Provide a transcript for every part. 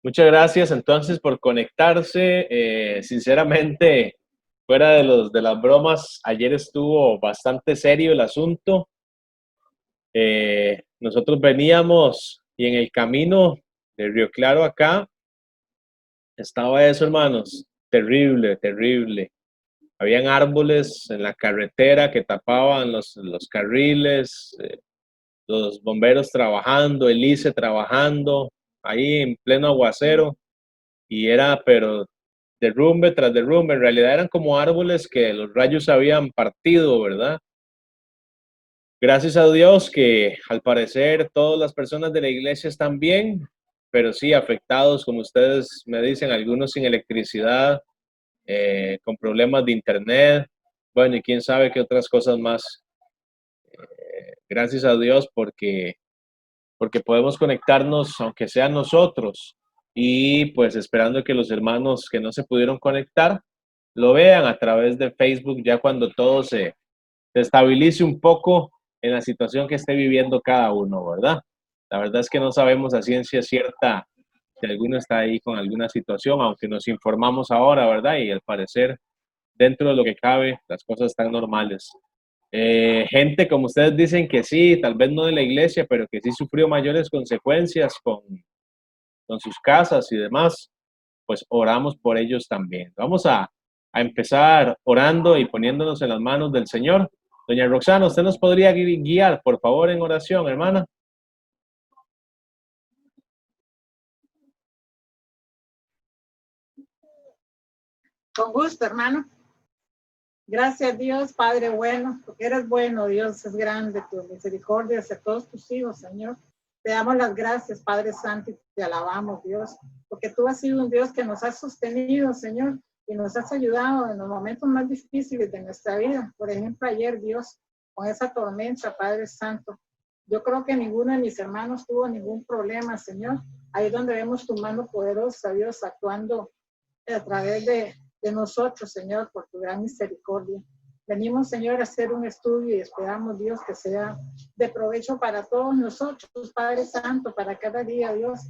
Muchas gracias entonces por conectarse. Sinceramente, fuera de las bromas, ayer estuvo bastante serio el asunto. Nosotros veníamos y en el camino de Río Claro acá estaba eso, hermanos. Terrible, terrible. Habían árboles en la carretera que tapaban los carriles, los bomberos trabajando, el ICE trabajando, ahí en pleno aguacero. Y era, pero derrumbe tras derrumbe, en realidad eran como árboles que los rayos habían partido, ¿verdad? Gracias a Dios que al parecer todas las personas de la iglesia están bien, pero sí afectados, como ustedes me dicen, algunos sin electricidad, con problemas de internet, bueno, y quién sabe qué otras cosas más. Gracias a Dios porque podemos conectarnos, aunque sean nosotros, y pues esperando que los hermanos que no se pudieron conectar lo vean a través de Facebook ya cuando todo se estabilice un poco en la situación que esté viviendo cada uno, ¿verdad? La verdad es que no sabemos a ciencia cierta si alguno está ahí con alguna situación, aunque nos informamos ahora, ¿verdad? Y al parecer, dentro de lo que cabe, las cosas están normales. Gente, como ustedes dicen que sí, tal vez no de la iglesia, pero que sí sufrió mayores consecuencias con sus casas y demás, pues oramos por ellos también. Vamos a empezar orando y poniéndonos en las manos del Señor. Doña Roxana, ¿usted nos podría guiar, por favor, en oración, hermana? Con gusto, hermano. Gracias, Dios, Padre bueno, porque eres bueno, Dios es grande, tu misericordia hacia todos tus hijos, Señor. Te damos las gracias, Padre Santo, y te alabamos, Dios, porque tú has sido un Dios que nos has sostenido, Señor, y nos has ayudado en los momentos más difíciles de nuestra vida. Por ejemplo, ayer, Dios, con esa tormenta, Padre Santo, yo creo que ninguno de mis hermanos tuvo ningún problema, Señor. Ahí es donde vemos tu mano poderosa, Dios, actuando a través de nosotros, Señor, por tu gran misericordia. Venimos, Señor, a hacer un estudio y esperamos, Dios, que sea de provecho para todos nosotros, Padre Santo, para cada día, Dios,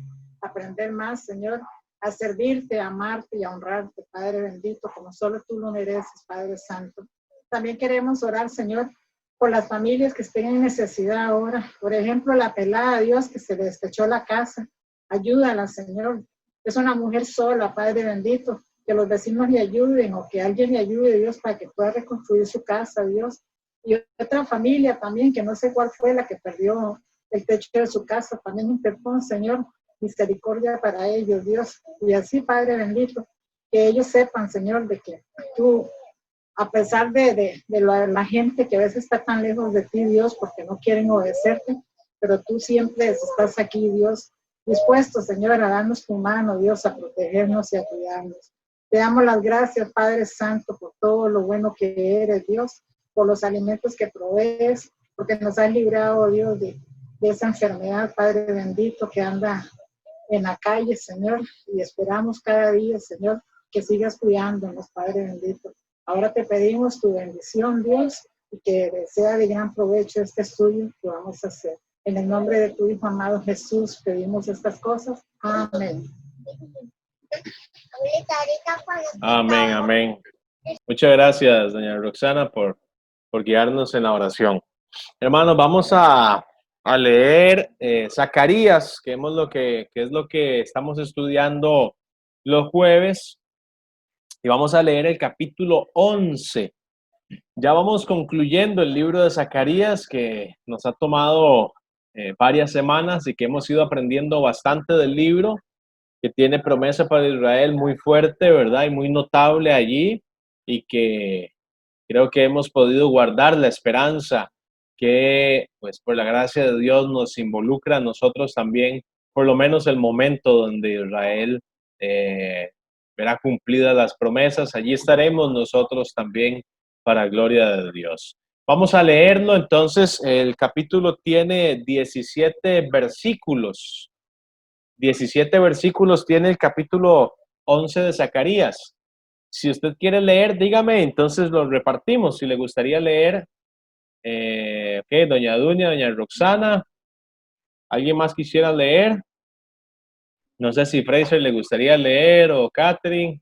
aprender más, Señor, a servirte, a amarte y a honrarte, Padre bendito, como solo tú lo mereces, Padre Santo. También queremos orar, Señor, por las familias que estén en necesidad ahora. Por ejemplo, la pelada, Dios, que se le despechó la casa. Ayúdala, Señor. Es una mujer sola, Padre bendito, que los vecinos le ayuden o que alguien le ayude, Dios, para que pueda reconstruir su casa, Dios. Y otra familia también, que no sé cuál fue la que perdió el techo de su casa, también interpone, Señor, misericordia para ellos, Dios. Y así, Padre bendito, que ellos sepan, Señor, de que tú, a pesar de la gente que a veces está tan lejos de ti, Dios, porque no quieren obedecerte, pero tú siempre estás aquí, Dios, dispuesto, Señor, a darnos tu mano, Dios, a protegernos y a cuidarnos. Te damos las gracias, Padre Santo, por todo lo bueno que eres, Dios, por los alimentos que provees, porque nos has librado, Dios, de esa enfermedad, Padre bendito, que anda en la calle, Señor, y esperamos cada día, Señor, que sigas cuidándonos, Padre bendito. Ahora te pedimos tu bendición, Dios, y que sea de gran provecho este estudio que vamos a hacer. En el nombre de tu Hijo amado Jesús pedimos estas cosas. Amén. Amén, amén. Muchas gracias, doña Roxana, por guiarnos en la oración. Hermanos, vamos a leer Zacarías, que es lo que estamos estudiando los jueves, y vamos a leer el capítulo 11. Ya vamos concluyendo el libro de Zacarías, que nos ha tomado varias semanas y que hemos ido aprendiendo bastante del libro, que tiene promesa para Israel muy fuerte, ¿verdad? Y muy notable allí, y que creo que hemos podido guardar la esperanza que, pues, por la gracia de Dios nos involucra a nosotros también, por lo menos el momento donde Israel eh, verá cumplidas las promesas. Allí estaremos nosotros también para gloria de Dios. Vamos a leerlo, entonces, el capítulo tiene 17 versículos. 17 versículos tiene el capítulo 11 de Zacarías. Si usted quiere leer, dígame, entonces lo repartimos. Si le gustaría leer, ok, doña Duña, doña Roxana, ¿alguien más quisiera leer? No sé si Fraser le gustaría leer o Catherine.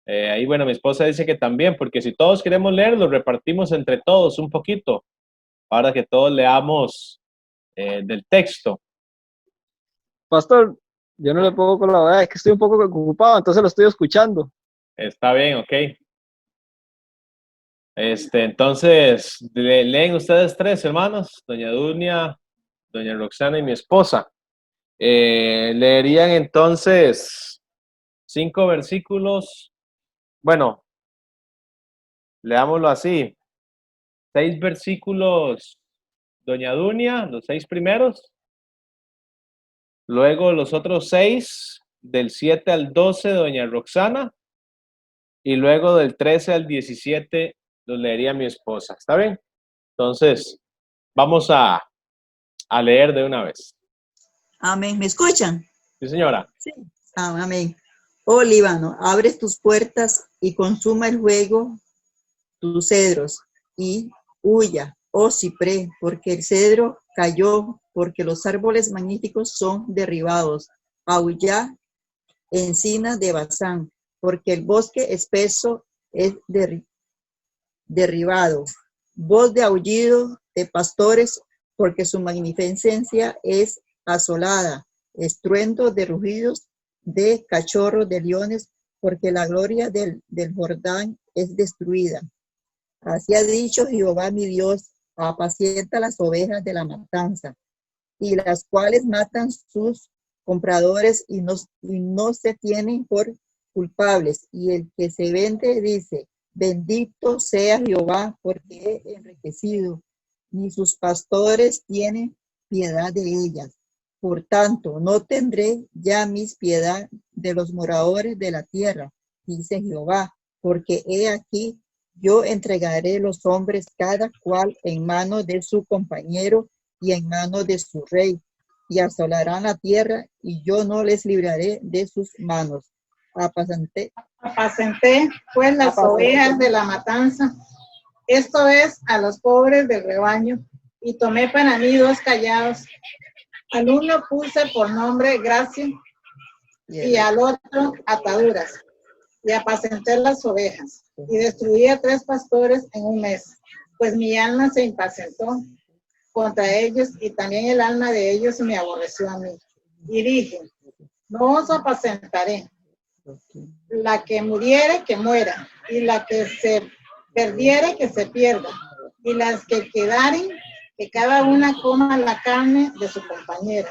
Ahí, bueno, mi esposa dice que también, porque si todos queremos leer, lo repartimos entre todos un poquito, para que todos leamos del texto. Pastor, yo no le puedo colaborar, es que estoy un poco ocupado, entonces lo estoy escuchando. Está bien, ok. Entonces, leen ustedes tres, hermanos, doña Dunia, doña Roxana y mi esposa. Leerían entonces 5 versículos. Bueno, leámoslo así. 6 versículos, doña Dunia, los 6 primeros. Luego los otros 6, del 7 al 12, doña Roxana. Y luego del 13 al 17, los leería mi esposa. ¿Está bien? Entonces, vamos a leer de una vez. Amén. ¿Me escuchan? Sí, señora. Sí. Amén. Oh Líbano, abres tus puertas y consuma el fuego tus cedros y huya, oh ciprés, porque el cedro cayó, porque los árboles magníficos son derribados. Aullá, encina de Basán, porque el bosque espeso es derribado. Voz de aullido de pastores, porque su magnificencia es asolada. Estruendo de rugidos de cachorros de leones, porque la gloria del Jordán es destruida. Así ha dicho Jehová mi Dios, apacienta las ovejas de la matanza, y las cuales matan sus compradores y no se tienen por culpables. Y el que se vende dice, bendito sea Jehová, porque he enriquecido, ni sus pastores tienen piedad de ellas. Por tanto, no tendré ya mis piedad de los moradores de la tierra, dice Jehová, porque he aquí, yo entregaré los hombres cada cual en mano de su compañero y en mano de su rey, y asolarán la tierra, y yo no les libraré de sus manos. Apacenté pues las ovejas de la matanza, esto es, a los pobres del rebaño, y tomé para mí 2 callados. Al uno puse por nombre Gracia, y al otro Ataduras, y apacenté las ovejas, y destruí a 3 pastores en un mes, pues mi alma se impacientó contra ellos, y también el alma de ellos me aborreció a mí. Y dije, no os apacentaré. La que muriere, que muera, y la que se perdiere, que se pierda, y las que quedaren, que cada una coma la carne de su compañera.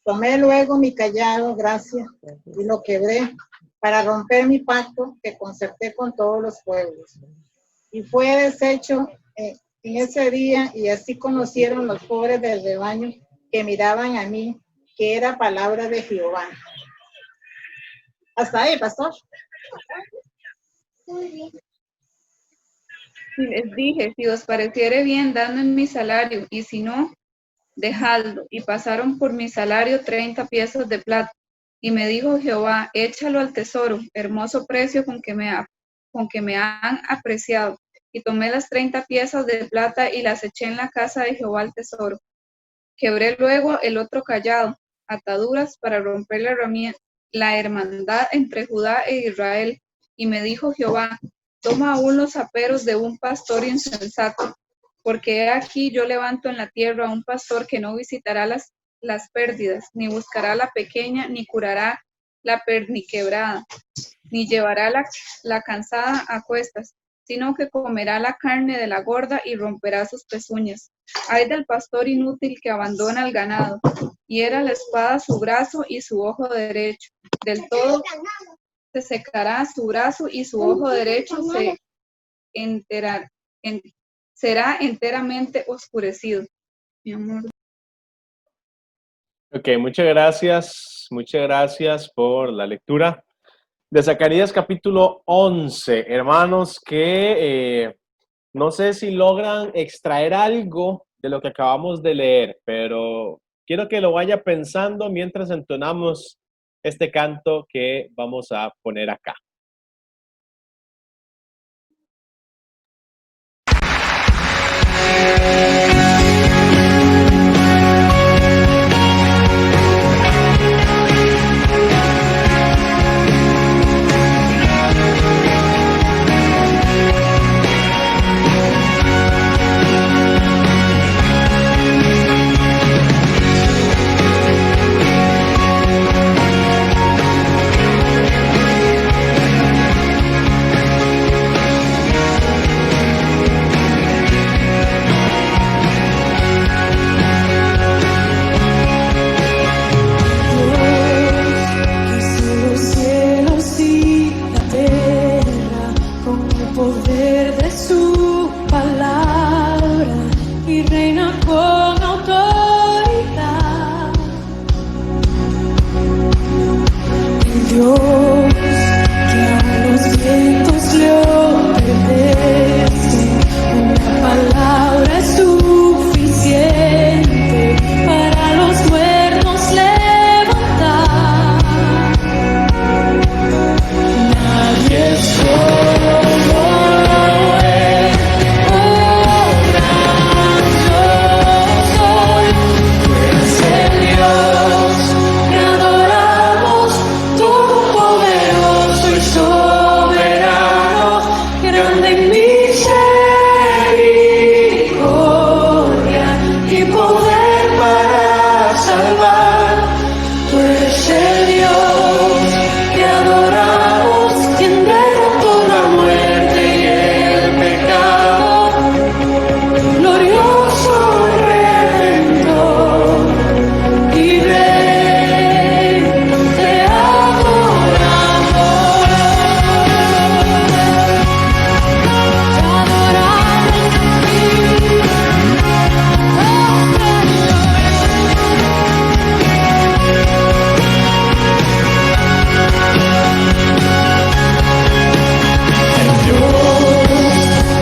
Tomé luego mi callado, Gracia, y lo quebré, para romper mi pacto que concerté con todos los pueblos. Y fue deshecho en ese día, y así conocieron los pobres del rebaño que miraban a mí, que era palabra de Jehová. Hasta ahí, pastor. Y les dije, si os pareciere bien, dadme mi salario, y si no, dejadlo. Y pasaron por mi salario 30 piezas de plata. Y me dijo Jehová, échalo al tesoro, hermoso precio con que me han apreciado. Y tomé las 30 piezas de plata y las eché en la casa de Jehová al tesoro. Quebré luego el otro callado, ataduras para romper la hermandad entre Judá e Israel. Y me dijo Jehová, toma aún los aperos de un pastor insensato, porque he aquí yo levanto en la tierra a un pastor que no visitará las pérdidas, ni buscará la pequeña, ni curará la perniquebrada, ni llevará la cansada a cuestas, sino que comerá la carne de la gorda y romperá sus pezuñas. Ay del pastor inútil que abandona el ganado, y era la espada su brazo y su ojo derecho. Del todo se secará su brazo y su ojo derecho será enteramente oscurecido. Mi amor. Ok, muchas gracias por la lectura de Zacarías capítulo 11. Hermanos, que no sé si logran extraer algo de lo que acabamos de leer, pero quiero que lo vaya pensando mientras entonamos este canto que vamos a poner acá. y reina con autoridad. El Dios que a los vientos le obedece, una palabra es suficiente para los muertos levantar. Nadie es como Él, oh gran yo soy. Tú eres el Dios que adoramos, todopoderoso y soberano, grande en misericordia y poder para salvar. Tú eres el Dios que adoramos, quien derrotó la muerte y el pecado, glorioso Redentor y Rey, te adoramos. Te adoramos a ti,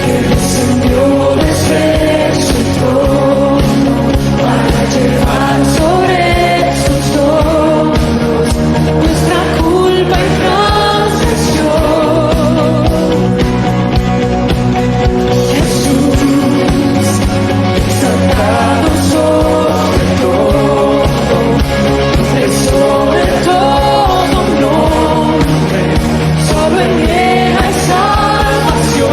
que descendió desde su trono para llevar sobre sus hombros nuestra culpa y transgresión. Jesús, exaltado sobre todo nombre, solo en Él hay salvación.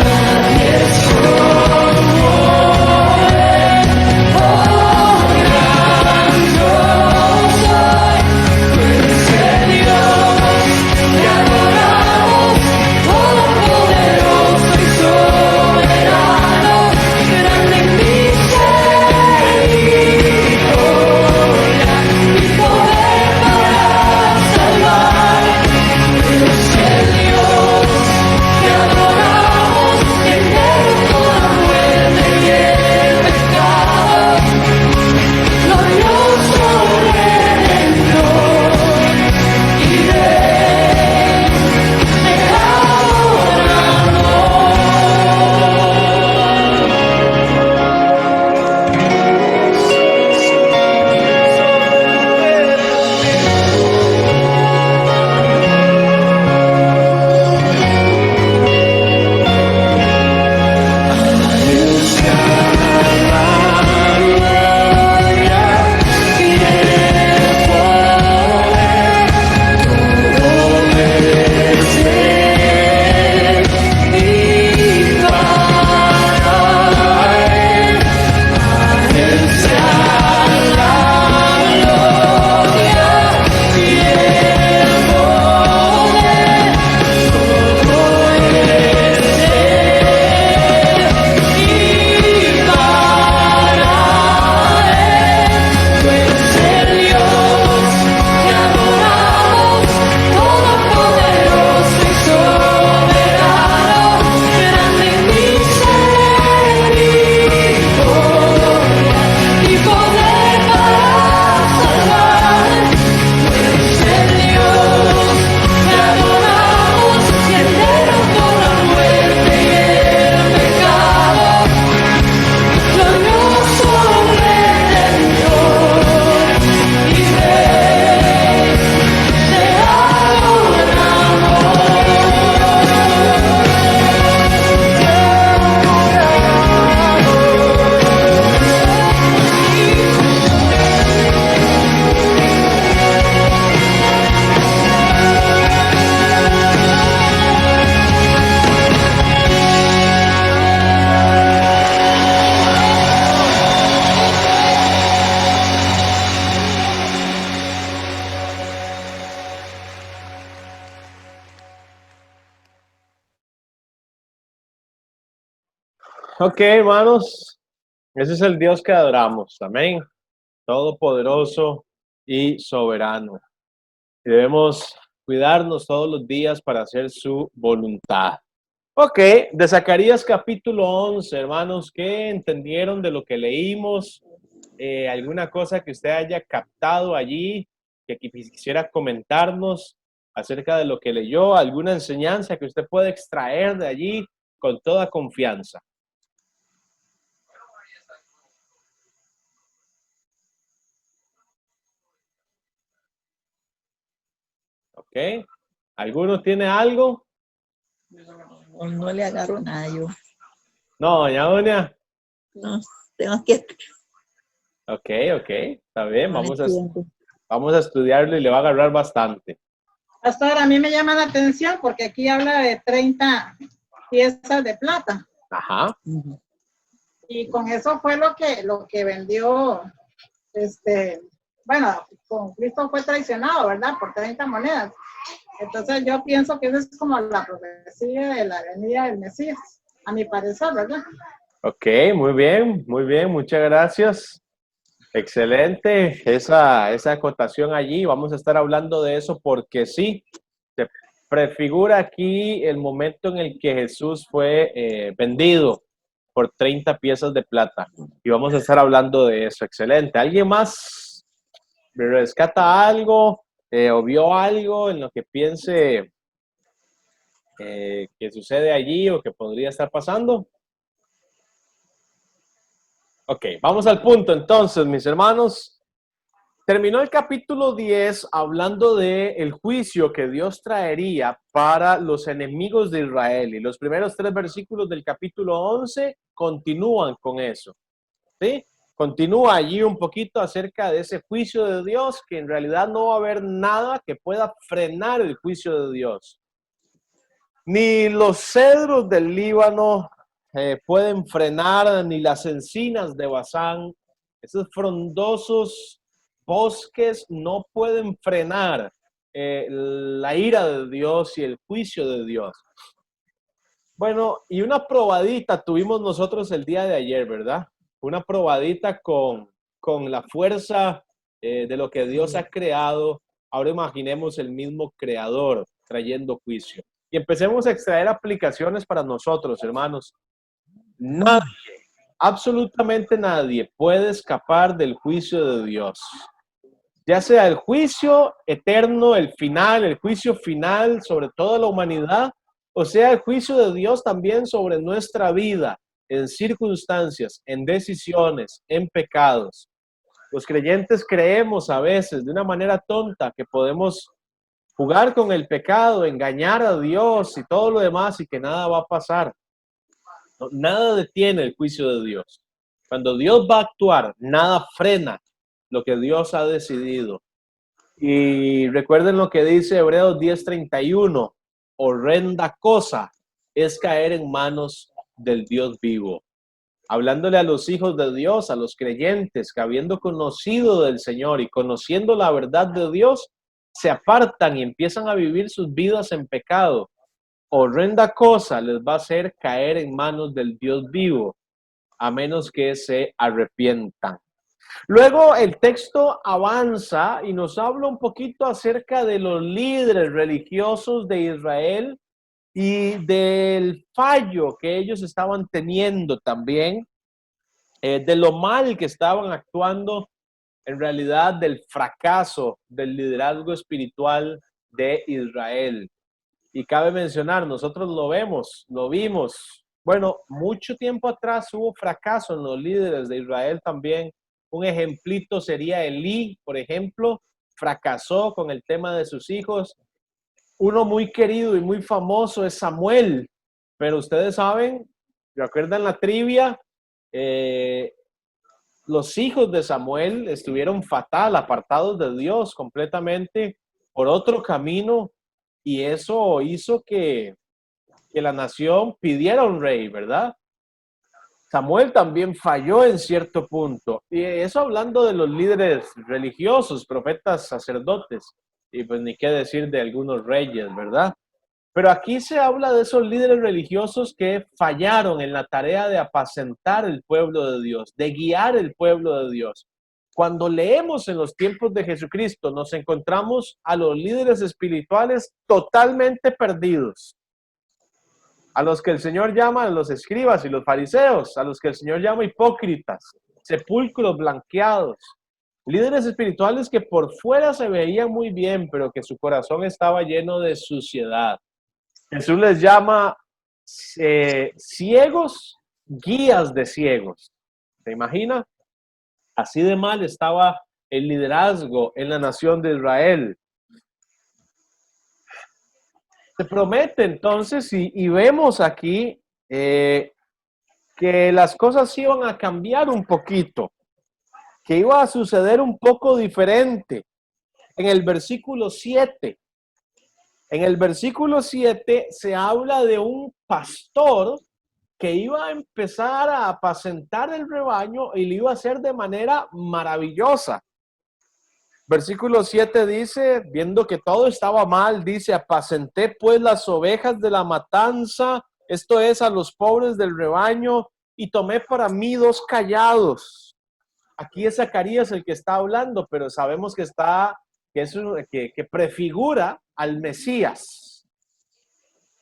Nadie es como Él, oh gran yo soy. Tú eres el Dios que adoramos, todopoderoso y soberano, grande en misericordia y poder para salvar. Tú eres el Dios que adoramos, quien derrotó la muerte y el pecado, glorioso Redentor y Rey, te Ok, hermanos, ese es el Dios que adoramos, amén. Todopoderoso y soberano. Y debemos cuidarnos todos los días para hacer su voluntad. Ok, de Zacarías capítulo 11, hermanos, ¿qué entendieron de lo que leímos? ¿Alguna cosa que usted haya captado allí que quisiera comentarnos acerca de lo que leyó? ¿Alguna enseñanza que usted pueda extraer de allí con toda confianza? Ok, ¿alguno tiene algo? No le agarro nada yo. No, doña Doña. No, tengo que Ok, está bien, no le entiendo. vamos a estudiarlo y le va a agarrar bastante. Pastor, a mí me llama la atención porque aquí habla de 30 piezas de plata. Ajá. Y con eso fue lo que vendió, bueno, con Cristo fue traicionado, ¿verdad? Por 30 monedas. Entonces yo pienso que eso es como la profecía de la venida del Mesías, a mi parecer, ¿verdad? Ok, muy bien, muchas gracias. Excelente esa acotación allí. Vamos a estar hablando de eso porque sí, se prefigura aquí el momento en el que Jesús fue vendido por 30 piezas de plata. Y vamos a estar hablando de eso. Excelente. ¿Alguien más me rescata algo o vio algo en lo que piense que sucede allí o que podría estar pasando? Ok, vamos al punto entonces, mis hermanos. Terminó el capítulo 10 hablando de el juicio que Dios traería para los enemigos de Israel. Y los primeros 3 versículos del capítulo 11 continúan con eso. ¿Sí? Continúa allí un poquito acerca de ese juicio de Dios, que en realidad no va a haber nada que pueda frenar el juicio de Dios. Ni los cedros del Líbano pueden frenar, ni las encinas de Basán. Esos frondosos bosques no pueden frenar la ira de Dios y el juicio de Dios. Bueno, y una probadita tuvimos nosotros el día de ayer, ¿verdad? Una probadita con la fuerza de lo que Dios ha creado. Ahora imaginemos el mismo creador trayendo juicio. Y empecemos a extraer aplicaciones para nosotros, hermanos. Nadie, absolutamente nadie puede escapar del juicio de Dios. Ya sea el juicio eterno, el final, el juicio final sobre toda la humanidad, o sea el juicio de Dios también sobre nuestra vida, en circunstancias, en decisiones, en pecados. Los creyentes creemos a veces de una manera tonta que podemos jugar con el pecado, engañar a Dios y todo lo demás y que nada va a pasar. No, nada detiene el juicio de Dios. Cuando Dios va a actuar, nada frena lo que Dios ha decidido. Y recuerden lo que dice Hebreos 10:31, horrenda cosa es caer en manos del Dios vivo. Hablándole a los hijos de Dios, a los creyentes, que habiendo conocido del Señor y conociendo la verdad de Dios, se apartan y empiezan a vivir sus vidas en pecado. Horrenda cosa les va a hacer caer en manos del Dios vivo, a menos que se arrepientan. Luego el texto avanza y nos habla un poquito acerca de los líderes religiosos de Israel y del fallo que ellos estaban teniendo también, de lo mal que estaban actuando, en realidad del fracaso del liderazgo espiritual de Israel. Y cabe mencionar, nosotros lo vimos. Bueno, mucho tiempo atrás hubo fracaso en los líderes de Israel también. Un ejemplito sería Elí, por ejemplo, fracasó con el tema de sus hijos. Uno muy querido y muy famoso es Samuel, pero ustedes saben, recuerdan la trivia, los hijos de Samuel estuvieron fatal, apartados de Dios completamente por otro camino, y eso hizo que la nación pidiera un rey, ¿verdad? Samuel también falló en cierto punto. Y eso hablando de los líderes religiosos, profetas, sacerdotes, y pues ni qué decir de algunos reyes, ¿verdad? Pero aquí se habla de esos líderes religiosos que fallaron en la tarea de apacentar el pueblo de Dios, de guiar el pueblo de Dios. Cuando leemos en los tiempos de Jesucristo, nos encontramos a los líderes espirituales totalmente perdidos. a los que el Señor llama los escribas y los fariseos, a los que el Señor llama hipócritas, sepulcros blanqueados, líderes espirituales que por fuera se veían muy bien, pero que su corazón estaba lleno de suciedad. Jesús les llama ciegos, guías de ciegos. ¿Se imagina? Así de mal estaba el liderazgo en la nación de Israel. Se promete entonces, y vemos aquí que las cosas iban a cambiar un poquito, que iba a suceder un poco diferente. En el versículo 7, se habla de un pastor que iba a empezar a apacentar el rebaño y lo iba a hacer de manera maravillosa. Versículo 7 dice, viendo que todo estaba mal, dice, apacenté pues las ovejas de la matanza, esto es, a los pobres del rebaño, y tomé para mí 2 callados. Aquí es Zacarías el que está hablando, pero sabemos que que prefigura al Mesías,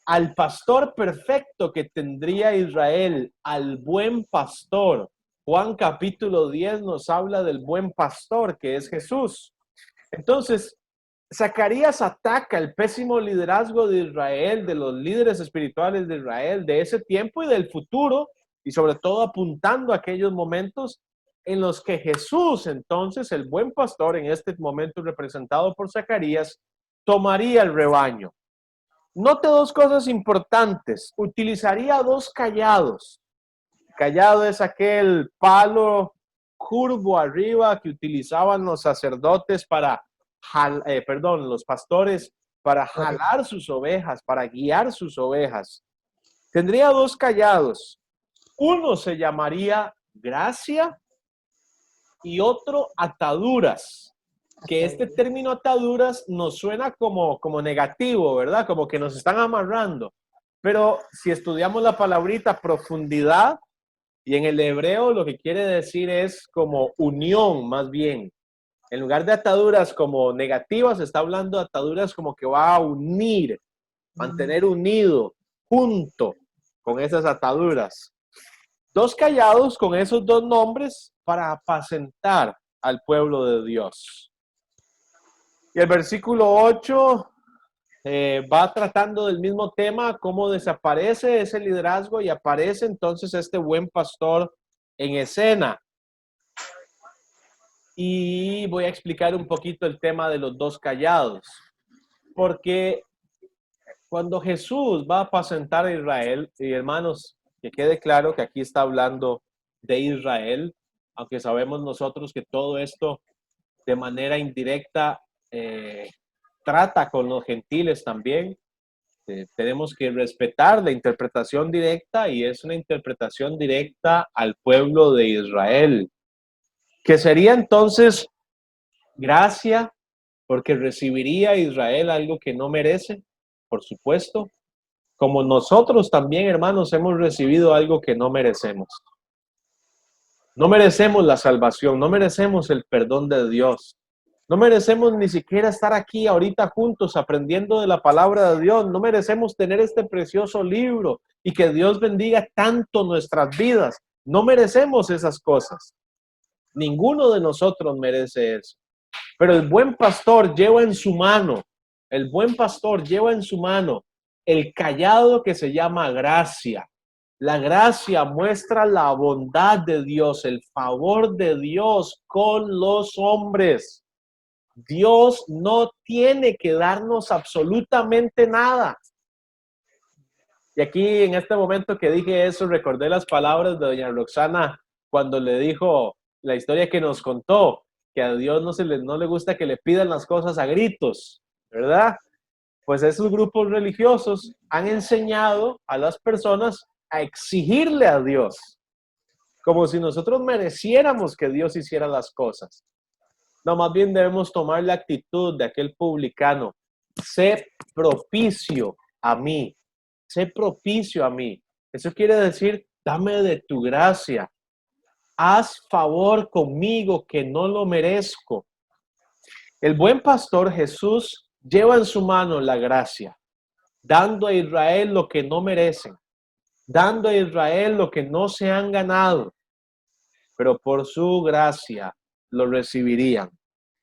al pastor perfecto que tendría Israel, al buen pastor. Juan capítulo 10 nos habla del buen pastor, que es Jesús. Entonces, Zacarías ataca el pésimo liderazgo de Israel, de los líderes espirituales de Israel, de ese tiempo y del futuro, y sobre todo apuntando a aquellos momentos en los que Jesús, entonces, el buen pastor, en este momento representado por Zacarías, tomaría el rebaño. Note 2 cosas importantes. Utilizaría 2 callados. El callado es aquel palo curvo arriba que utilizaban los sacerdotes los pastores para jalar sus ovejas, para guiar sus ovejas. Tendría 2 callados. Uno se llamaría gracia y otro ataduras. Que este término ataduras nos suena como negativo, ¿verdad? Como que nos están amarrando. Pero si estudiamos la palabrita profundidad, y en el hebreo lo que quiere decir es como unión, más bien. En lugar de ataduras como negativas, está hablando de ataduras como que va a unir, mantener unido, junto con esas ataduras. 2 callados con esos 2 nombres para apacentar al pueblo de Dios. Y el versículo 8 va tratando del mismo tema, cómo desaparece ese liderazgo y aparece entonces este buen pastor en escena. Y voy a explicar un poquito el tema de los 2 callados, porque cuando Jesús va a apacentar a Israel, y hermanos, que quede claro que aquí está hablando de Israel, aunque sabemos nosotros que todo esto de manera indirecta trata con los gentiles también. Tenemos que respetar la interpretación directa y es una interpretación directa al pueblo de Israel, que sería entonces gracia, porque recibiría a Israel algo que no merece, por supuesto, como nosotros también, hermanos, hemos recibido algo que no merecemos. No merecemos la salvación, no merecemos el perdón de Dios. No merecemos ni siquiera estar aquí ahorita juntos aprendiendo de la palabra de Dios. No merecemos tener este precioso libro y que Dios bendiga tanto nuestras vidas. No merecemos esas cosas. Ninguno de nosotros merece eso. Pero el buen pastor lleva en su mano, el callado que se llama gracia. La gracia muestra la bondad de Dios, el favor de Dios con los hombres. Dios no tiene que darnos absolutamente nada. Y aquí en este momento que dije eso, recordé las palabras de doña Roxana cuando le dijo la historia que nos contó, que a Dios no le gusta que le pidan las cosas a gritos, ¿verdad? Pues esos grupos religiosos han enseñado a las personas a exigirle a Dios, como si nosotros mereciéramos que Dios hiciera las cosas. No, más bien debemos tomar la actitud de aquel publicano. Sé propicio a mí. Sé propicio a mí. Eso quiere decir, dame de tu gracia. Haz favor conmigo que no lo merezco. El buen pastor Jesús lleva en su mano la gracia. dando a Israel lo que no merecen, dando a Israel lo que no se han ganado, pero por su gracia lo recibirían.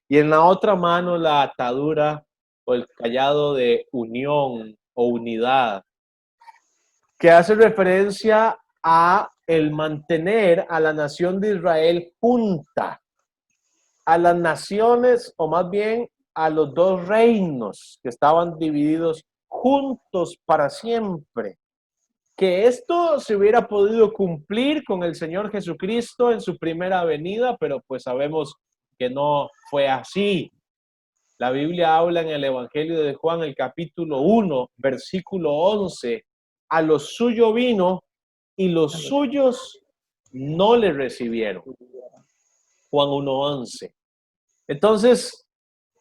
Y en la otra mano la atadura o el cayado de unión o unidad, que hace referencia a el mantener a la nación de Israel junta, a las naciones, o más bien a los dos reinos que estaban divididos juntos para siempre. Que esto se hubiera podido cumplir con el Señor Jesucristo en su primera venida, pero pues sabemos que no fue así. La Biblia habla en el Evangelio de Juan, el capítulo 1, versículo 11, a lo suyo vino y los suyos no le recibieron. Juan 1:11. Entonces,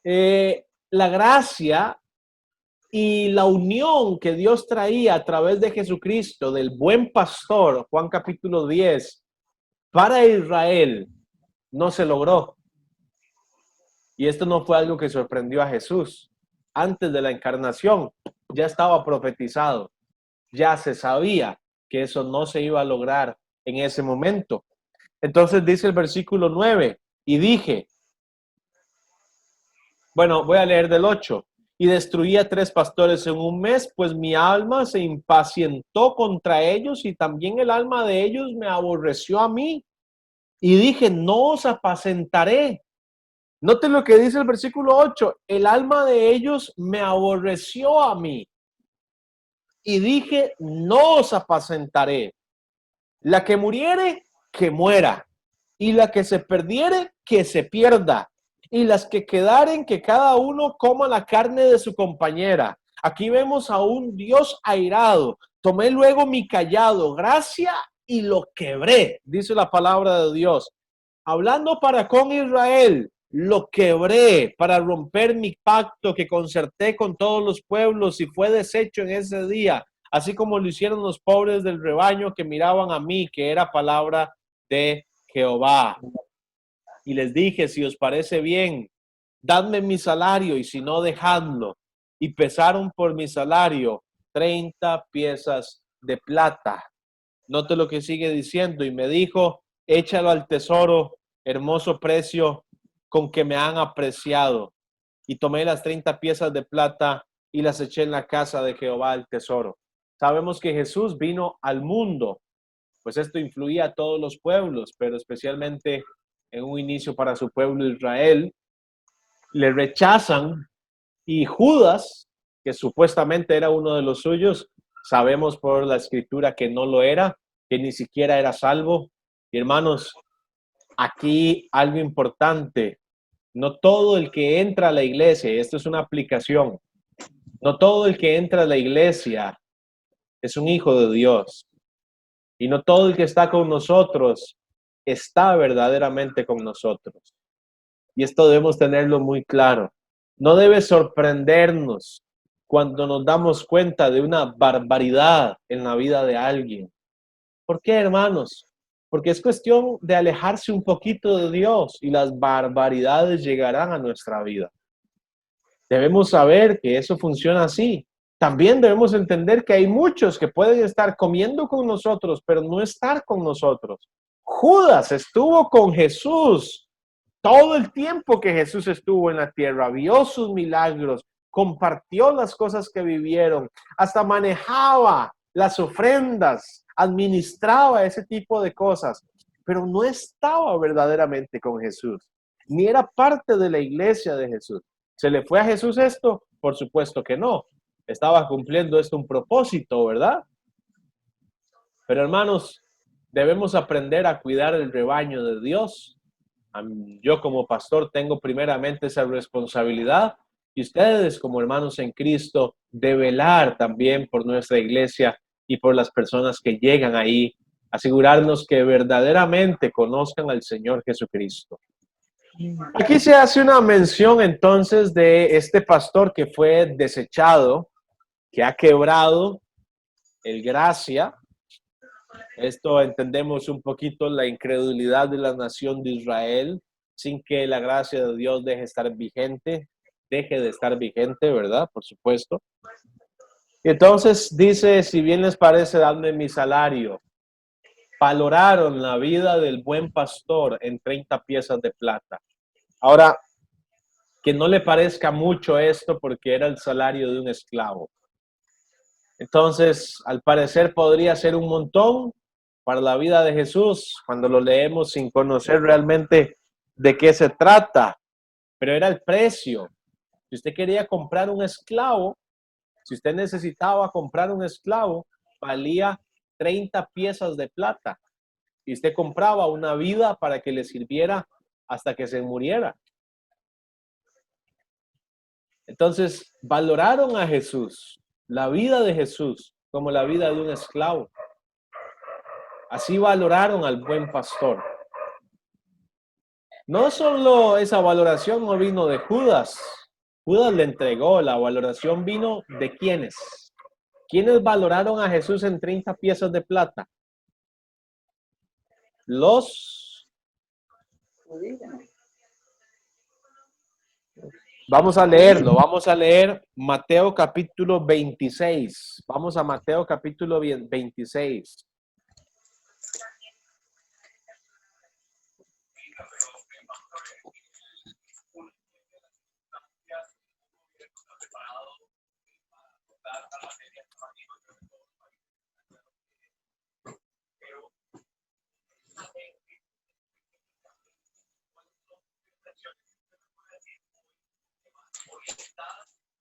la gracia y la unión que Dios traía a través de Jesucristo, del buen pastor, Juan capítulo 10, para Israel, no se logró. Y esto no fue algo que sorprendió a Jesús. Antes de la encarnación, ya estaba profetizado. Ya se sabía que eso no se iba a lograr en ese momento. Entonces dice el versículo 9, y dije, bueno, voy a leer del 8. Y destruí a 3 pastores en un mes, pues mi alma se impacientó contra ellos y también el alma de ellos me aborreció a mí. Y dije, no os apacentaré. Noten lo que dice el versículo 8. El alma de ellos me aborreció a mí. Y dije, no os apacentaré. La que muriere, que muera. Y la que se perdiere, que se pierda. Y las que quedaren, que cada uno coma la carne de su compañera. Aquí vemos a un Dios airado. Tomé luego mi cayado, gracia, y lo quebré, dice la palabra de Dios. Hablando para con Israel, lo quebré para romper mi pacto que concerté con todos los pueblos y fue deshecho en ese día, así como lo hicieron los pobres del rebaño que miraban a mí, que era palabra de Jehová. Y les dije, si os parece bien, dadme mi salario, y si no, dejadlo. Y pesaron por mi salario 30 piezas de plata. Note lo que sigue diciendo. Y me dijo, échalo al tesoro, hermoso precio con que me han apreciado. Y tomé las 30 piezas de plata y las eché en la casa de Jehová el tesoro. Sabemos que Jesús vino al mundo, pues esto influía a todos los pueblos, pero especialmente en un inicio para su pueblo Israel. Le rechazan y Judas, que supuestamente era uno de los suyos, sabemos por la escritura que no lo era, que ni siquiera era salvo. Y hermanos, aquí algo importante, no todo el que entra a la iglesia, y esto es una aplicación, no todo el que entra a la iglesia es un hijo de Dios. Y no todo el que está con nosotros está verdaderamente con nosotros. Y esto debemos tenerlo muy claro. No debe sorprendernos cuando nos damos cuenta de una barbaridad en la vida de alguien. ¿Por qué, hermanos? Porque es cuestión de alejarse un poquito de Dios y las barbaridades llegarán a nuestra vida. Debemos saber que eso funciona así. También debemos entender que hay muchos que pueden estar comiendo con nosotros, pero no estar con nosotros. Judas estuvo con Jesús todo el tiempo que Jesús estuvo en la tierra, vio sus milagros, compartió las cosas que vivieron, hasta manejaba las ofrendas, administraba ese tipo de cosas, pero no estaba verdaderamente con Jesús, ni era parte de la iglesia de Jesús. ¿Se le fue a Jesús esto? Por supuesto que no. Estaba cumpliendo esto un propósito, ¿verdad? Pero hermanos, debemos aprender a cuidar el rebaño de Dios. Yo como pastor tengo primeramente esa responsabilidad y ustedes como hermanos en Cristo de velar también por nuestra iglesia y por las personas que llegan ahí, asegurarnos que verdaderamente conozcan al Señor Jesucristo. Aquí se hace una mención entonces de este pastor que fue desechado, que ha quebrado el gracia. Esto entendemos un poquito la incredulidad de la nación de Israel, sin que la gracia de Dios deje de estar vigente, ¿verdad? Por supuesto. Y entonces dice, si bien les parece, dadme mi salario. Valoraron la vida del buen pastor en 30 piezas de plata. Ahora, que no le parezca mucho esto porque era el salario de un esclavo. Entonces, al parecer podría ser un montón para la vida de Jesús cuando lo leemos sin conocer realmente de qué se trata, pero era el precio. Si usted quería comprar un esclavo, si usted necesitaba comprar un esclavo, valía 30 piezas de plata y usted compraba una vida para que le sirviera hasta que se muriera. Entonces, valoraron a Jesús, la vida de Jesús, como la vida de un esclavo. Así valoraron al buen pastor. No solo esa valoración no vino de Judas. Judas le entregó, la valoración vino de ¿quiénes? ¿Quiénes valoraron a Jesús en 30 piezas de plata? Vamos a leerlo, vamos a leer Mateo capítulo 26. Vamos a Mateo capítulo 26.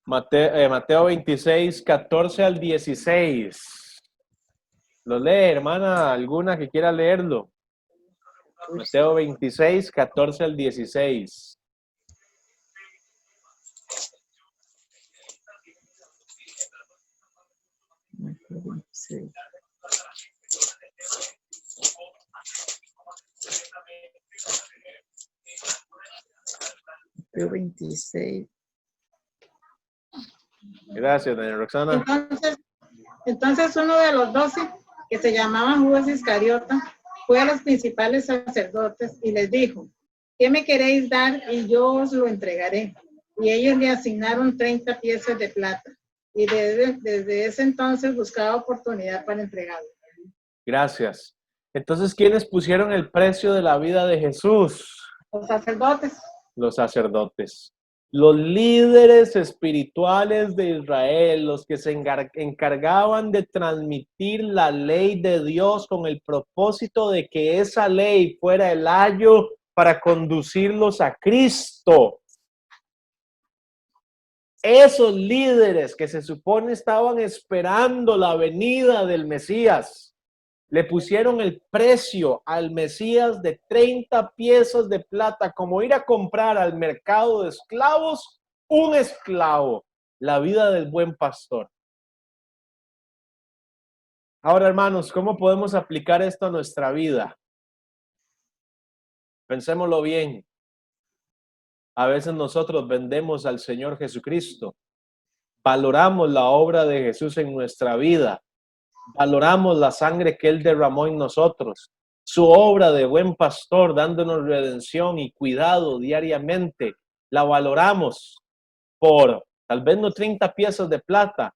Mateo 26, 14 al 16. ¿Lo lee, hermana? ¿Alguna que quiera leerlo? Mateo 26, 14 al 16. Sí. Mateo 26. Gracias, doña Roxana. Entonces uno de los 12, que se llamaba Judas Iscariota, fue a los principales sacerdotes y les dijo, ¿qué me queréis dar? Y yo os lo entregaré. Y ellos le asignaron 30 piezas de plata. Y desde ese entonces buscaba oportunidad para entregarlo. Gracias. Entonces, ¿quiénes pusieron el precio de la vida de Jesús? Los sacerdotes. Los sacerdotes. Los líderes espirituales de Israel, los que se encargaban de transmitir la ley de Dios con el propósito de que esa ley fuera el ayo para conducirlos a Cristo. Esos líderes que se supone estaban esperando la venida del Mesías, le pusieron el precio al Mesías de 30 piezas de plata, como ir a comprar al mercado de esclavos un esclavo, la vida del buen pastor. Ahora, hermanos, ¿cómo podemos aplicar esto a nuestra vida? Pensémoslo bien. A veces nosotros vendemos al Señor Jesucristo. Valoramos la obra de Jesús en nuestra vida. Valoramos la sangre que Él derramó en nosotros. Su obra de buen pastor, dándonos redención y cuidado diariamente. La valoramos por, tal vez no 30 piezas de plata,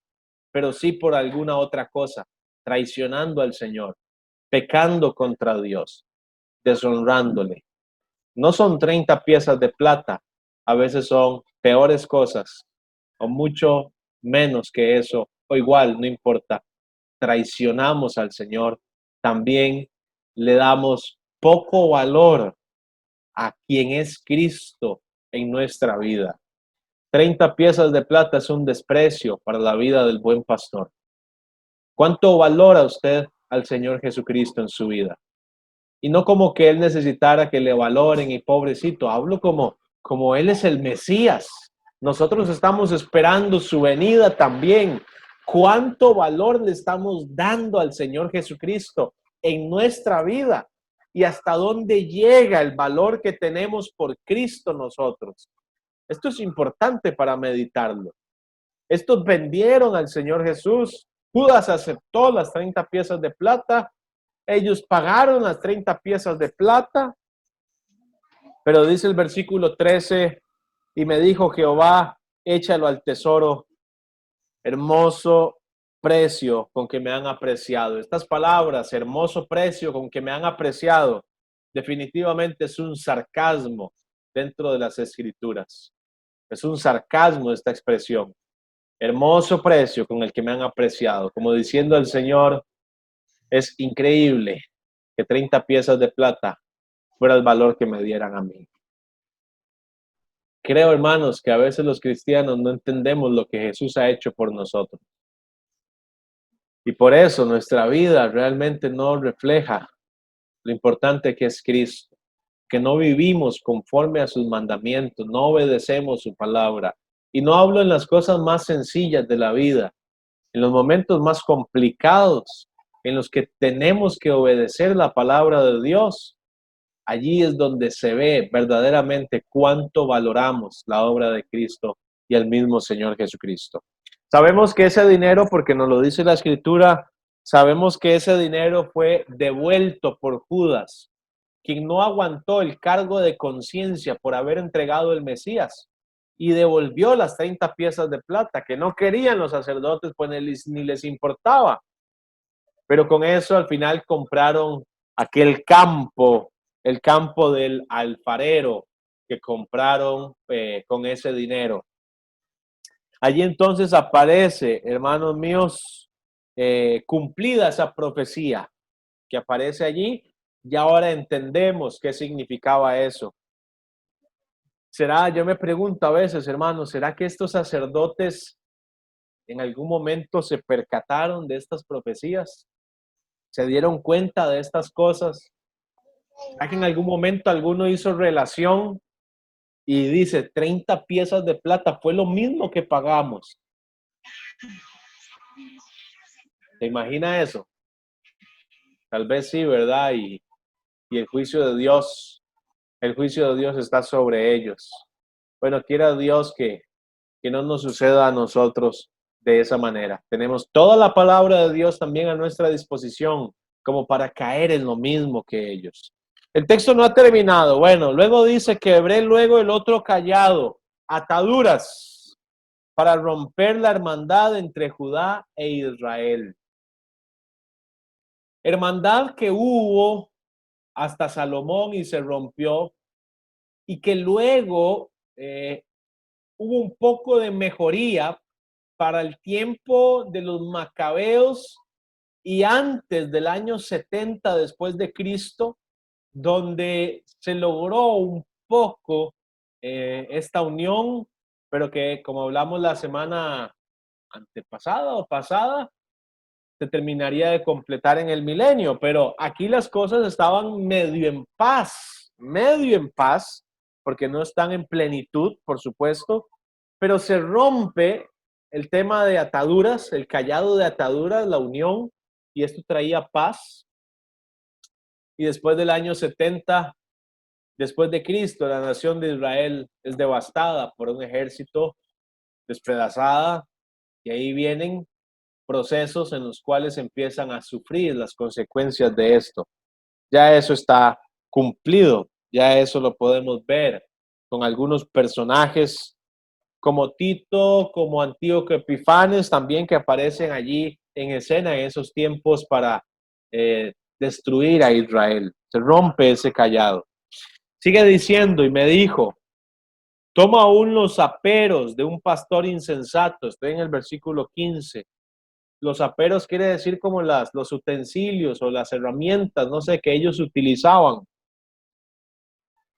pero sí por alguna otra cosa. Traicionando al Señor. Pecando contra Dios. Deshonrándole. No son 30 piezas de plata. A veces son peores cosas, o mucho menos que eso, o igual, no importa. Traicionamos al Señor, también le damos poco valor a quien es Cristo en nuestra vida. 30 piezas de plata es un desprecio para la vida del buen pastor. ¿Cuánto valora usted al Señor Jesucristo en su vida? Y no como que Él necesitara que le valoren y pobrecito, hablo como Él es el Mesías. Nosotros estamos esperando su venida también. ¿Cuánto valor le estamos dando al Señor Jesucristo en nuestra vida? ¿Y hasta dónde llega el valor que tenemos por Cristo nosotros? Esto es importante para meditarlo. Estos vendieron al Señor Jesús. Judas aceptó las 30 piezas de plata. Ellos pagaron las 30 piezas de plata. Pero dice el versículo 13, y me dijo Jehová, échalo al tesoro hermoso precio con que me han apreciado. Estas palabras, hermoso precio con que me han apreciado, definitivamente es un sarcasmo dentro de las Escrituras. Es un sarcasmo esta expresión. Hermoso precio con el que me han apreciado. Como diciendo el Señor, es increíble que 30 piezas de plata fuera el valor que me dieran a mí. Creo, hermanos, que a veces los cristianos no entendemos lo que Jesús ha hecho por nosotros. Y por eso nuestra vida realmente no refleja lo importante que es Cristo, que no vivimos conforme a sus mandamientos, no obedecemos su palabra. Y no hablo en las cosas más sencillas de la vida, en los momentos más complicados, en los que tenemos que obedecer la palabra de Dios. Allí es donde se ve verdaderamente cuánto valoramos la obra de Cristo y el mismo Señor Jesucristo. Sabemos que ese dinero, porque nos lo dice la Escritura, sabemos que ese dinero fue devuelto por Judas, quien no aguantó el cargo de conciencia por haber entregado el Mesías y devolvió las 30 piezas de plata que no querían los sacerdotes, pues ni les importaba. Pero con eso al final compraron aquel campo, el campo del alfarero que compraron con ese dinero. Allí entonces aparece, hermanos míos, cumplida esa profecía que aparece allí, y ahora entendemos qué significaba eso. Yo me pregunto a veces, hermanos, ¿será que estos sacerdotes en algún momento se percataron de estas profecías? ¿Se dieron cuenta de estas cosas? ¿Será que en algún momento alguno hizo relación y dice 30 piezas de plata fue lo mismo que pagamos? ¿Te imaginas eso? Tal vez sí, ¿verdad? Y el juicio de Dios está sobre ellos. Bueno, quiera Dios que no nos suceda a nosotros de esa manera. Tenemos toda la palabra de Dios también a nuestra disposición como para caer en lo mismo que ellos. El texto no ha terminado. Bueno, luego dice: quebré luego el otro cayado, ataduras, para romper la hermandad entre Judá e Israel. Hermandad que hubo hasta Salomón y se rompió, y que luego hubo un poco de mejoría para el tiempo de los macabeos y antes del año 70 después de Cristo, donde se logró un poco esta unión, pero que, como hablamos la semana antepasada o pasada, se terminaría de completar en el milenio. Pero aquí las cosas estaban medio en paz, porque no están en plenitud, por supuesto, pero se rompe el tema de ataduras, el cayado de ataduras, la unión, y esto traía paz. Y después del año 70, después de Cristo, la nación de Israel es devastada por un ejército, despedazada, y ahí vienen procesos en los cuales empiezan a sufrir las consecuencias de esto. Ya eso está cumplido, ya eso lo podemos ver con algunos personajes como Tito, como Antíoco Epifanes, también que aparecen allí en escena en esos tiempos para destruir a Israel. Se rompe ese cayado. Sigue diciendo: y me dijo, toma aún los aperos de un pastor insensato. Estoy en el versículo 15. Los aperos quiere decir como los utensilios o las herramientas, no sé, que ellos utilizaban.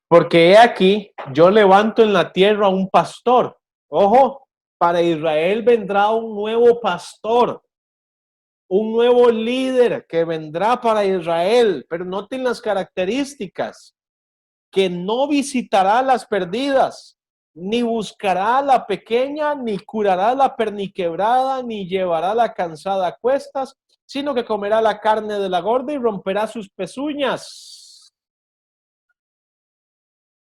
Porque he aquí, yo levanto en la tierra un pastor. Ojo, para Israel vendrá un nuevo pastor, un nuevo líder que vendrá para Israel, pero noten las características: que no visitará las perdidas, ni buscará a la pequeña, ni curará la perniquebrada, ni llevará la cansada a cuestas, sino que comerá la carne de la gorda y romperá sus pezuñas.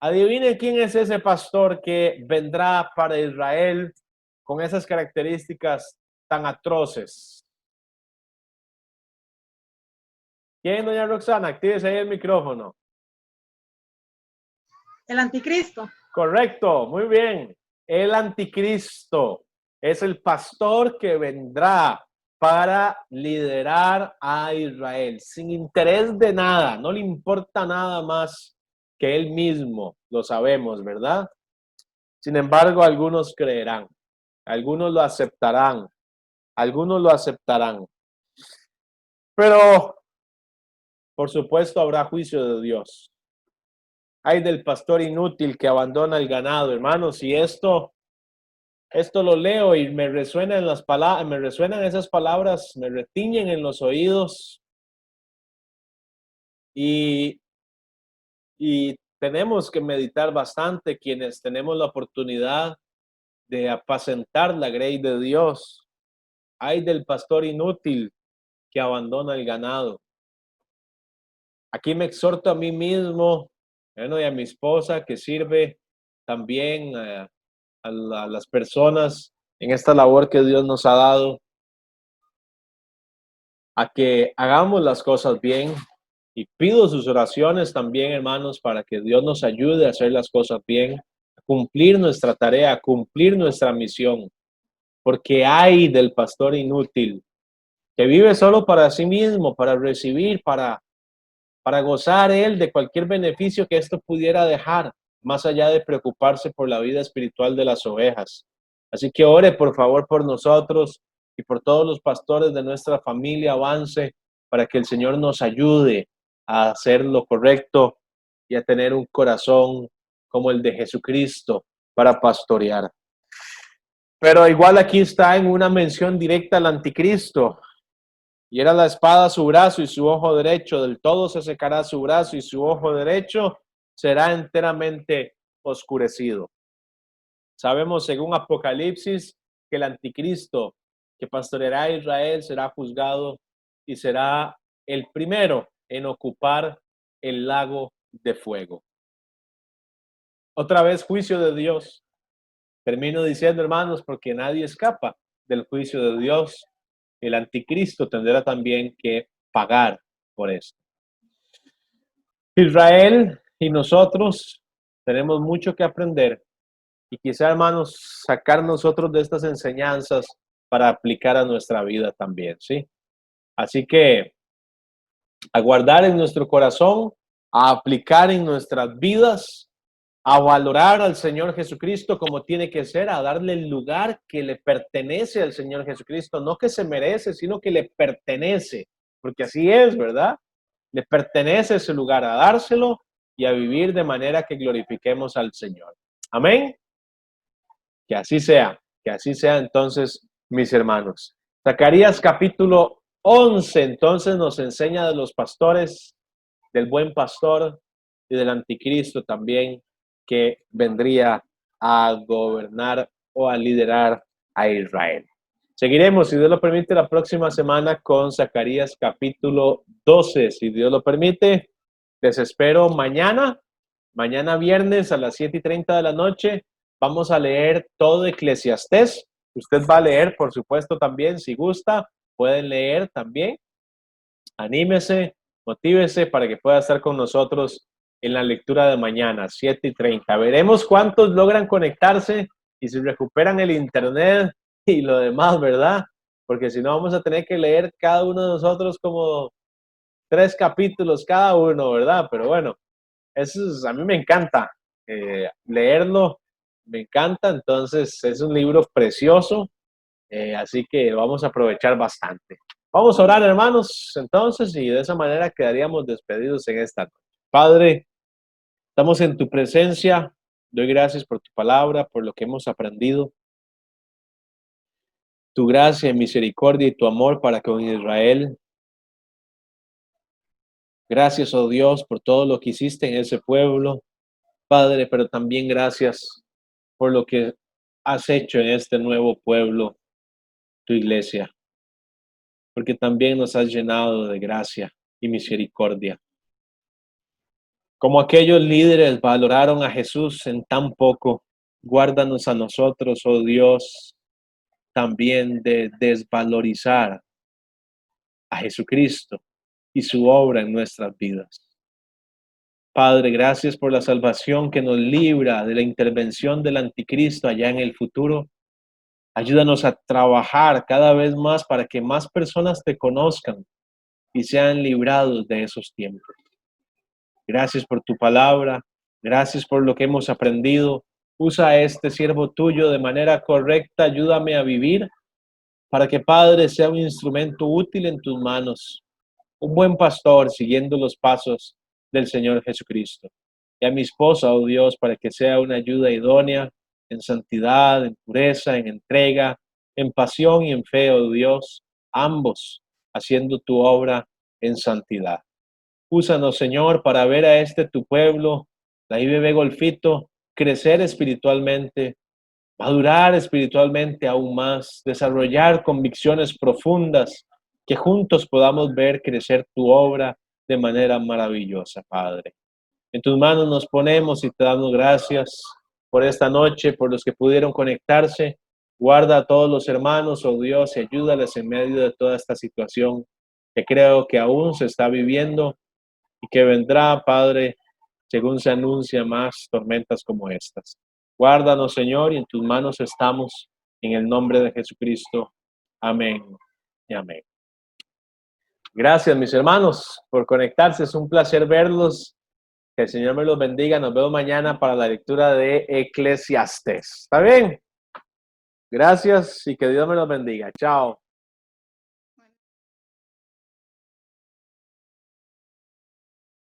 Adivine quién es ese pastor que vendrá para Israel con esas características tan atroces. ¿Quién, doña Roxana? Actívese ahí el micrófono. El anticristo. Correcto, muy bien. El anticristo es el pastor que vendrá para liderar a Israel, sin interés de nada, no le importa nada más que él mismo, lo sabemos, ¿verdad? Sin embargo, algunos creerán, algunos lo aceptarán, algunos lo aceptarán, pero por supuesto habrá juicio de Dios. Ay del pastor inútil que abandona el ganado, hermanos, y esto lo leo y me resuenan las palabras, me resuenan esas palabras, me retiñen en los oídos y tenemos que meditar bastante quienes tenemos la oportunidad de apacentar la grey de Dios. Ay del pastor inútil que abandona el ganado. Aquí me exhorto a mí mismo, bueno, y a mi esposa que sirve también a las personas en esta labor que Dios nos ha dado, a que hagamos las cosas bien, y pido sus oraciones también, hermanos, para que Dios nos ayude a hacer las cosas bien, a cumplir nuestra tarea, a cumplir nuestra misión, porque hay del pastor inútil que vive solo para sí mismo, para recibir, para gozar él de cualquier beneficio que esto pudiera dejar, más allá de preocuparse por la vida espiritual de las ovejas. Así que ore por favor por nosotros y por todos los pastores de nuestra familia Avance, para que el Señor nos ayude a hacer lo correcto y a tener un corazón como el de Jesucristo para pastorear. Pero igual aquí está en una mención directa al anticristo. Y era la espada su brazo y su ojo derecho, del todo se secará su brazo y su ojo derecho será enteramente oscurecido. Sabemos según Apocalipsis que el anticristo que pastoreará a Israel será juzgado y será el primero en ocupar el lago de fuego. Otra vez juicio de Dios. Termino diciendo, hermanos, porque nadie escapa del juicio de Dios. El anticristo tendrá también que pagar por esto. Israel y nosotros tenemos mucho que aprender y quizá, hermanos, sacar nosotros de estas enseñanzas para aplicar a nuestra vida también, ¿sí? Así que a guardar en nuestro corazón, a aplicar en nuestras vidas, a valorar al Señor Jesucristo como tiene que ser, a darle el lugar que le pertenece al Señor Jesucristo, no que se merece, sino que le pertenece, porque así es, ¿verdad? Le pertenece ese lugar, a dárselo y a vivir de manera que glorifiquemos al Señor. Amén. Que así sea entonces, mis hermanos. Zacarías capítulo 11, entonces nos enseña de los pastores, del buen pastor y del anticristo también, que vendría a gobernar o a liderar a Israel. Seguiremos, si Dios lo permite, la próxima semana con Zacarías capítulo 12. Si Dios lo permite, les espero mañana viernes a las 7:30 de la noche. Vamos a leer todo Eclesiastés. Usted va a leer, por supuesto, también, si gusta, pueden leer también. Anímese, motívese para que pueda estar con nosotros en la lectura de mañana, 7:30. Veremos cuántos logran conectarse y si recuperan el internet y lo demás, ¿verdad? Porque si no, vamos a tener que leer cada uno de nosotros como 3 capítulos cada uno, ¿verdad? Pero bueno, a mí me encanta leerlo, me encanta, entonces es un libro precioso, así que vamos a aprovechar bastante. Vamos a orar, hermanos, entonces, y de esa manera quedaríamos despedidos en esta noche. Padre, estamos en tu presencia, doy gracias por tu palabra, por lo que hemos aprendido, tu gracia, misericordia y tu amor para con Israel. Gracias, oh Dios, por todo lo que hiciste en ese pueblo, Padre, pero también gracias por lo que has hecho en este nuevo pueblo, tu iglesia, porque también nos has llenado de gracia y misericordia. Como aquellos líderes valoraron a Jesús en tan poco, guárdanos a nosotros, oh Dios, también de desvalorizar a Jesucristo y su obra en nuestras vidas. Padre, gracias por la salvación que nos libra de la intervención del anticristo allá en el futuro. Ayúdanos a trabajar cada vez más para que más personas te conozcan y sean librados de esos tiempos. Gracias por tu palabra. Gracias por lo que hemos aprendido. Usa a este siervo tuyo de manera correcta. Ayúdame a vivir para que, Padre, sea un instrumento útil en tus manos. Un buen pastor siguiendo los pasos del Señor Jesucristo. Y a mi esposa, oh Dios, para que sea una ayuda idónea en santidad, en pureza, en entrega, en pasión y en fe, oh Dios, ambos haciendo tu obra en santidad. Úsanos, Señor, para ver a este tu pueblo, la IBB Golfito, crecer espiritualmente, madurar espiritualmente aún más, desarrollar convicciones profundas, que juntos podamos ver crecer tu obra de manera maravillosa, Padre. En tus manos nos ponemos y te damos gracias por esta noche, por los que pudieron conectarse. Guarda a todos los hermanos, oh Dios, y ayúdales en medio de toda esta situación que creo que aún se está viviendo y que vendrá, Padre, según se anuncia más tormentas como estas. Guárdanos, Señor, y en tus manos estamos, en el nombre de Jesucristo. Amén y amén. Gracias, mis hermanos, por conectarse. Es un placer verlos. Que el Señor me los bendiga. Nos vemos mañana para la lectura de Eclesiastés. ¿Está bien? Gracias y que Dios me los bendiga. Chao.